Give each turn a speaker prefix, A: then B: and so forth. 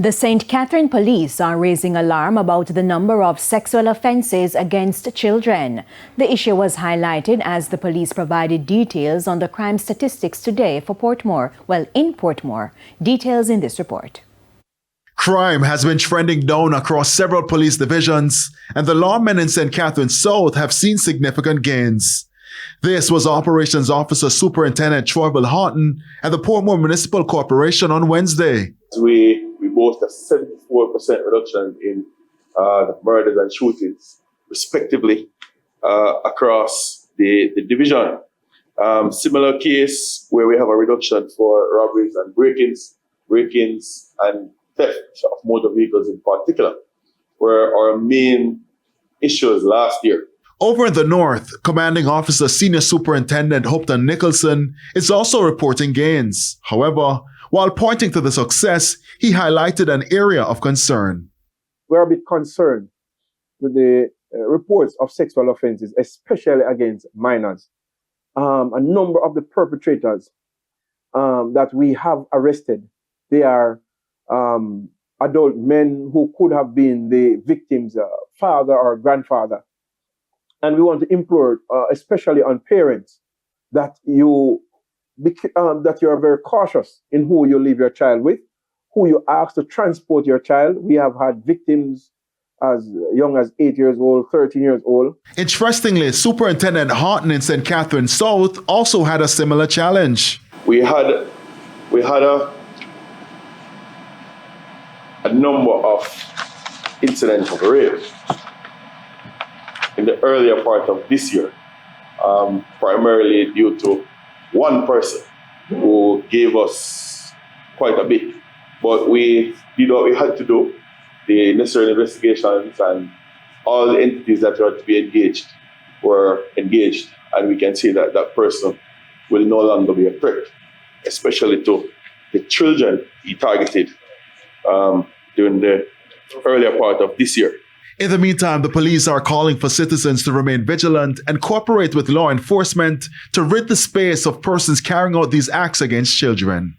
A: The St. Catherine Police are raising alarm about the number of sexual offences against children. The issue was highlighted as the police provided details on the crime statistics today for in Portmore. Details in this report.
B: Crime has been trending down across several police divisions, and the lawmen in St. Catherine South have seen significant gains. This was Operations Officer Superintendent Troyville Horton at the Portmore Municipal Corporation on Wednesday.
C: We boast a 74% reduction in murders and shootings, respectively, across the division. Similar case where we have a reduction for robberies and break-ins and theft of motor vehicles in particular, were our main issues last year.
B: Over in the north, Commanding Officer Senior Superintendent Hopton Nicholson is also reporting gains. However, while pointing to the success, he highlighted an area of concern.
D: We're a bit concerned with the reports of sexual offences, especially against minors. A number of the perpetrators that we have arrested, they are adult men who could have been the victim's father or grandfather. And we want to implore, especially on parents, that you are very cautious in who you leave your child with, who you ask to transport your child. We have had victims as young as 8 years old, 13 years old.
B: Interestingly, Superintendent Horton in St. Catherine South also had a similar challenge.
C: We had a number of incidents of rape in the earlier part of this year, primarily due to one person who gave us quite a bit. But we did what we had to do. The necessary investigations and all the entities that were to be engaged were engaged, and we can see that that person will no longer be a threat, especially to the children he targeted during the earlier part of this year.
B: In the meantime, the police are calling for citizens to remain vigilant and cooperate with law enforcement to rid the space of persons carrying out these acts against children.